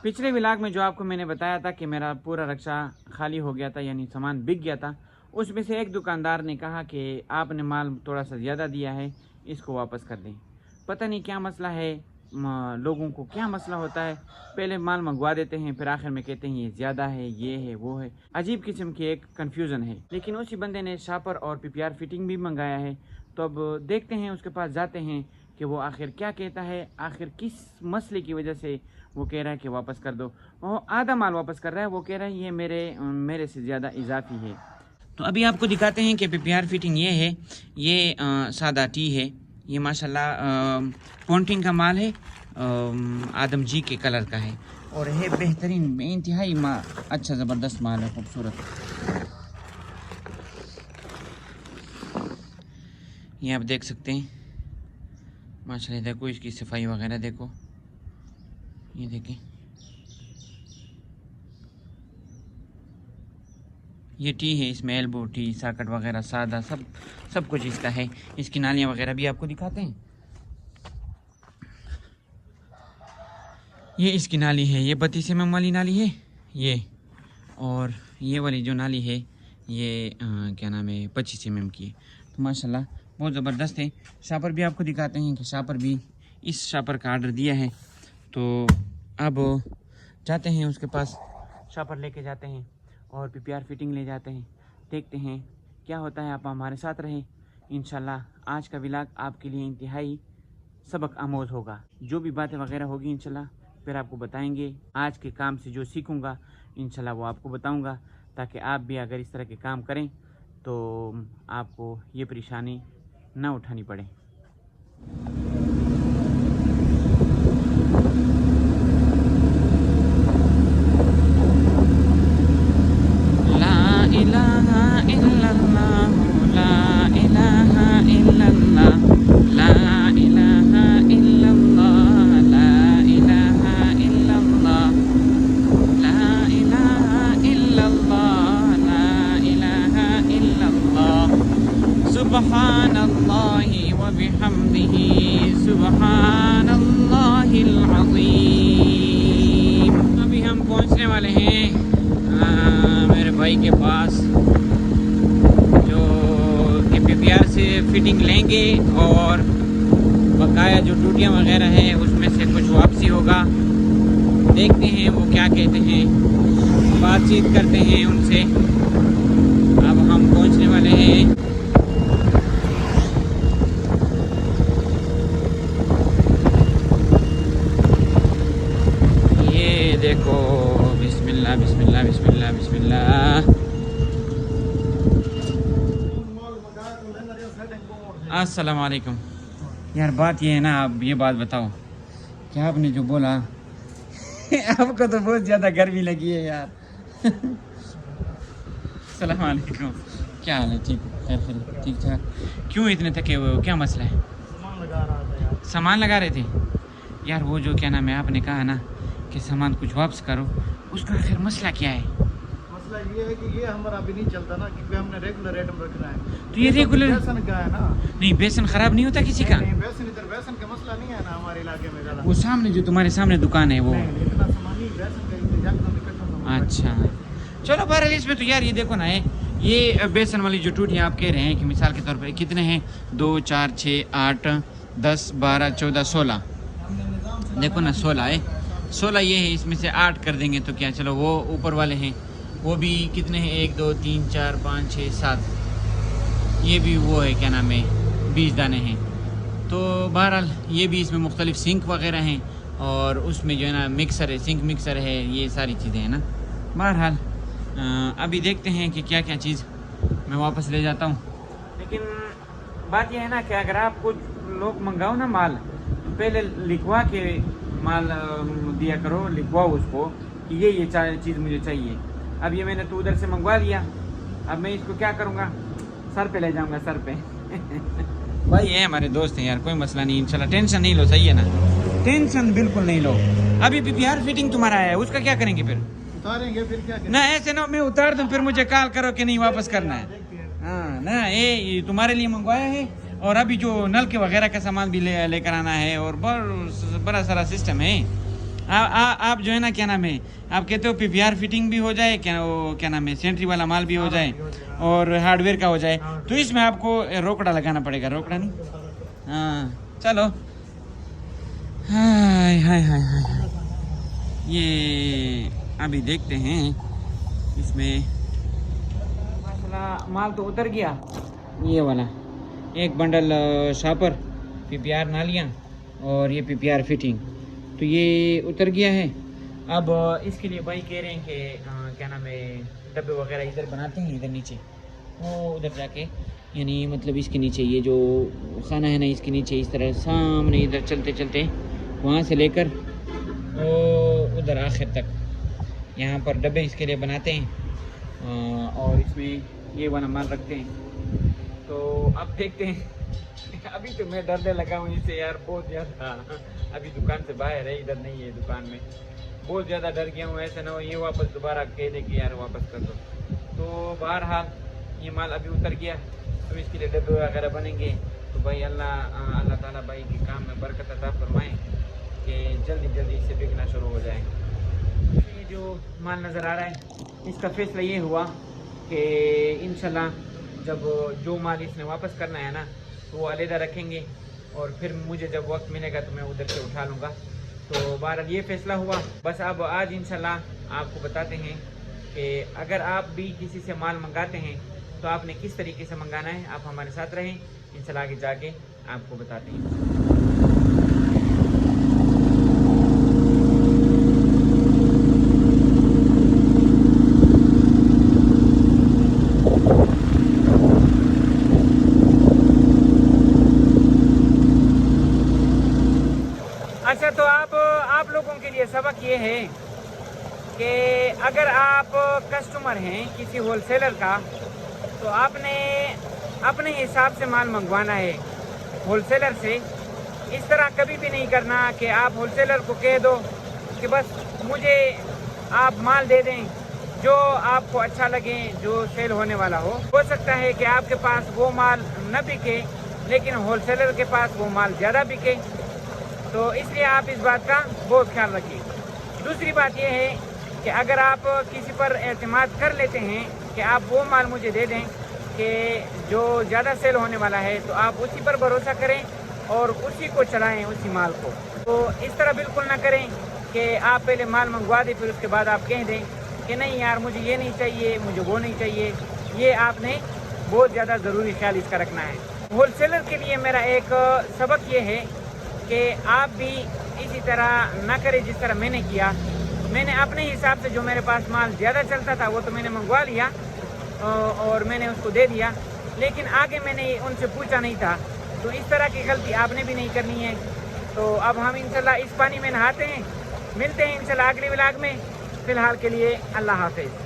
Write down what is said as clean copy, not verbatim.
पिछले व्लॉग में जो आपको मैंने बताया था कि मेरा पूरा रक्षा खाली हो गया था, यानी सामान बिक गया था, उसमें से एक दुकानदार ने कहा कि आपने माल थोड़ा सा ज़्यादा दिया है, इसको वापस कर दें। पता नहीं क्या मसला है, लोगों को क्या मसला होता है, पहले माल मंगवा देते हैं, फिर आखिर में कहते हैं ये ज़्यादा है, ये है, वो है। अजीब किस्म की एक कन्फ्यूज़न है। लेकिन उसी बंदे ने शापर और PPR फिटिंग भी मंगाया है, तो अब देखते हैं, उसके पास जाते हैं कि वो आखिर क्या कहता है, आखिर किस मसले की वजह से वो कह रहा है कि वापस कर दो। वो आधा माल वापस कर रहा है, वो कह रहा है ये मेरे से ज़्यादा इजाफी है। तो अभी आपको दिखाते हैं कि PPR फिटिंग ये है, ये सादा टी है, ये माशाल्लाह पॉन्टिंग का माल है, आदम जी के कलर का है और है बेहतरीन, इंतहाई अच्छा ज़बरदस्त माल है, खूबसूरत। ये आप देख सकते हैं माशाल्लाह, देखो इसकी सफाई वगैरह देखो, ये देखें, ये टी है, इसमें एल्बो टी, साकट वगैरह सादा सब कुछ इसका है। इसकी नालियाँ वगैरह भी आपको दिखाते हैं। ये इसकी नाली है, ये 32 mm वाली नाली है ये, और ये वाली जो नाली है ये क्या नाम है 25 mm की है। तो माशाल्लाह बहुत ज़बरदस्त है। शापर भी आपको दिखाते हैं कि शापर भी, इस शापर का आर्डर दिया है, तो अब जाते हैं उसके पास, शापर लेके जाते हैं और PPR फिटिंग ले जाते हैं, देखते हैं क्या होता है। आप हमारे साथ रहें, इंशाल्लाह आज का व्लॉग आपके लिए इंतहाई सबक आमोज़ होगा। जो भी बातें वगैरह होगी इंशाल्लाह फिर आपको बताएंगे। आज के काम से जो सीखूंगा इंशाल्लाह वो आपको बताऊंगा, ताकि आप भी अगर इस तरह के काम करें तो आपको ये परेशानी ना उठानी पड़े। सुब्हानल्लाहि व बिहम्दिही सुब्हानल्लाहिल अज़ीम। अभी हम पहुंचने वाले हैं मेरे भाई के पास, जो कि PPR से फिटिंग लेंगे और बकाया जो टूटियाँ वगैरह हैं उसमें से कुछ वापसी होगा। देखते हैं वो क्या कहते हैं, बातचीत करते हैं उनसे। अब हम पहुंचने वाले हैं। देखो, बिस्मिल्लाह बिस्मिल्लाह बिस्मिल्लाह बिस्मिल्लाह। अस्सलाम वालेकुम। यार बात ये है ना, आप ये बात बताओ, क्या आपने जो बोला आपको तो बहुत ज़्यादा गर्मी लगी है यार। अस्सलाम वालेकुम, क्या हाल है? ठीक खैर ठीक ठाक। क्यों इतने थके हुए हो, क्या मसला है? सामान लगा रहे थे यार। वो जो क्या नाम है, आपने कहा ना कि सामान कुछ वापस करो, उसका आखिर मसला क्या है? मसला ये है कि ये हमारा अभी नहीं चलता ना, क्योंकि हमने रेगुलर रेट में रखना है। तो ये रेगुलर बेसन का है ना? नहीं, बेसन खराब नहीं होता किसी का? नहीं, बेसन इधर बेसन का मसला नहीं है ना हमारे इलाके में ज़्यादा। वो सामने जो तुम्हारे सामने दुकान है वो? नहीं, इतना सामान नहीं, बेसन का इंतजाम इकट्ठा सामान। अच्छा चलो बहरहाल, इसमें तो यार ये देखो ना, ये बेसन वाली जो टूटियाँ आप कह रहे हैं कि मिसाल के तौर पर कितने हैं, 2 4 6 8 10 12 14 16, देखो ना 16 है, 16 ये है, इसमें से 8 कर देंगे तो क्या, चलो वो ऊपर वाले हैं वो भी कितने हैं, 1 2 3 4 5 6 7, ये भी वो है क्या नाम है 20 दाने हैं। तो बहरहाल ये भी, इसमें मुख्तलिफ सिंक वगैरह हैं और उसमें जो है ना मिक्सर है, सिंक मिक्सर है, ये सारी चीज़ें हैं ना। बहरहाल अभी देखते हैं कि क्या क्या चीज़ मैं वापस ले जाता हूँ। लेकिन बात यह है ना कि अगर आप कुछ लोग मंगाओ ना माल, तो पहले लिखवा के माल दिया करो, लिखवाओ उसको कि ये चीज़ मुझे चाहिए। अब ये मैंने तो उधर से मंगवा लिया, अब मैं इसको क्या करूँगा, सर पे ले जाऊँगा, सर पे। भाई ये हमारे दोस्त हैं यार, कोई मसला नहीं, इंशाल्लाह टेंशन नहीं लो, सही है ना? टेंशन बिल्कुल नहीं लो। अभी PPR फिटिंग तुम्हारा है, उसका क्या करेंगे फिर? उतारेंगे फिर क्या करें? ना ऐसे ना मैं उतार दूँ फिर मुझे कॉल करो कि नहीं वापस करना है। हाँ ना, ये तुम्हारे लिए मंगवाया है, और अभी जो नल के वगैरह का सामान भी लेकर आना है, और बड़ा सारा सिस्टम है। आप जो है ना क्या नाम है, आप कहते हो PPR फिटिंग भी हो जाए, क्या नाम है, सेंट्री वाला माल भी हो जाए और हार्डवेयर का हो जाए, तो इसमें आपको रोकड़ा लगाना पड़ेगा, रोकड़ा नहीं। हाँ चलो, हाय हाय हाय हाय, ये अभी देखते हैं इसमें माशाल्लाह माल तो उतर गया। ये वाला एक बंडल शापर, PPR नालियाँ और ये PPR फिटिंग, तो ये उतर गया है। अब इसके लिए भाई कह रहे हैं कि क्या नाम है, डब्बे वगैरह इधर बनाते हैं, इधर नीचे वो उधर जाके, यानी मतलब इसके नीचे ये जो खाना है ना, इसके नीचे इस तरह सामने इधर चलते चलते वहाँ से लेकर वो उधर आखिर तक यहाँ पर डब्बे इसके लिए बनाते हैं और इसमें ये वाला माल रखते हैं। तो अब देखते हैं। अभी तो मैं डरने लगा हूँ इससे यार, बहुत ज़्यादा। अभी दुकान से बाहर है, इधर नहीं है दुकान में, बहुत ज़्यादा डर गया हूँ, ऐसा ना हो ये वापस दोबारा कह दे कि यार वापस कर दो। तो बहरहाल ये माल अभी उतर गया, तो इसके लिए डब्बे वगैरह बनेंगे। तो भाई अल्लाह ताला भाई के काम में बरकत अता फरमाएं कि जल्दी जल्दी इससे बिकना शुरू हो जाए। ये जो माल नज़र आ रहा है, इसका फैसला ये हुआ कि इंशाल्लाह जब जो माल इसने वापस करना है ना, तो वो अलहदा रखेंगे और फिर मुझे जब वक्त मिलेगा तो मैं उधर से उठा लूँगा। तो बहरहाल ये फ़ैसला हुआ। बस अब आज इंशाल्लाह आपको बताते हैं कि अगर आप भी किसी से माल मंगाते हैं तो आपने किस तरीके से मंगाना है। आप हमारे साथ रहें, इंशाल्लाह आगे जाके आपको बताते हैं। अच्छा, तो आप लोगों के लिए सबक ये है कि अगर आप कस्टमर हैं किसी होलसेलर का, तो आपने अपने हिसाब से माल मंगवाना है होलसेलर से। इस तरह कभी भी नहीं करना कि आप होलसेलर को कह दो कि बस मुझे आप माल दे दें जो आपको अच्छा लगे, जो सेल होने वाला हो सकता है कि आपके पास वो माल न बिके लेकिन होलसेलर के पास वो माल ज़्यादा बिके। तो इसलिए आप इस बात का बहुत ख्याल रखिए। दूसरी बात यह है कि अगर आप किसी पर एतमाद कर लेते हैं कि आप वो माल मुझे दे दें कि जो ज़्यादा सेल होने वाला है, तो आप उसी पर भरोसा करें और उसी को चलाएं, उसी माल को। तो इस तरह बिल्कुल ना करें कि आप पहले माल मंगवा दें, फिर उसके बाद आप कह दें कि नहीं यार मुझे ये नहीं चाहिए, मुझे वो नहीं चाहिए। ये आपने बहुत ज़्यादा ज़रूरी ख्याल इसका रखना है। होलसेलर के लिए मेरा एक सबक ये है कि आप भी इसी तरह ना करें जिस तरह मैंने किया। मैंने अपने हिसाब से जो मेरे पास माल ज़्यादा चलता था वो तो मैंने मंगवा लिया और मैंने उसको दे दिया, लेकिन आगे मैंने उनसे पूछा नहीं था। तो इस तरह की गलती आपने भी नहीं करनी है। तो अब हम इंशाल्लाह इस पानी में नहाते हैं, मिलते हैं इंशाल्लाह अगले व्लॉग में। फ़िलहाल के लिए अल्लाह हाफ़िज़।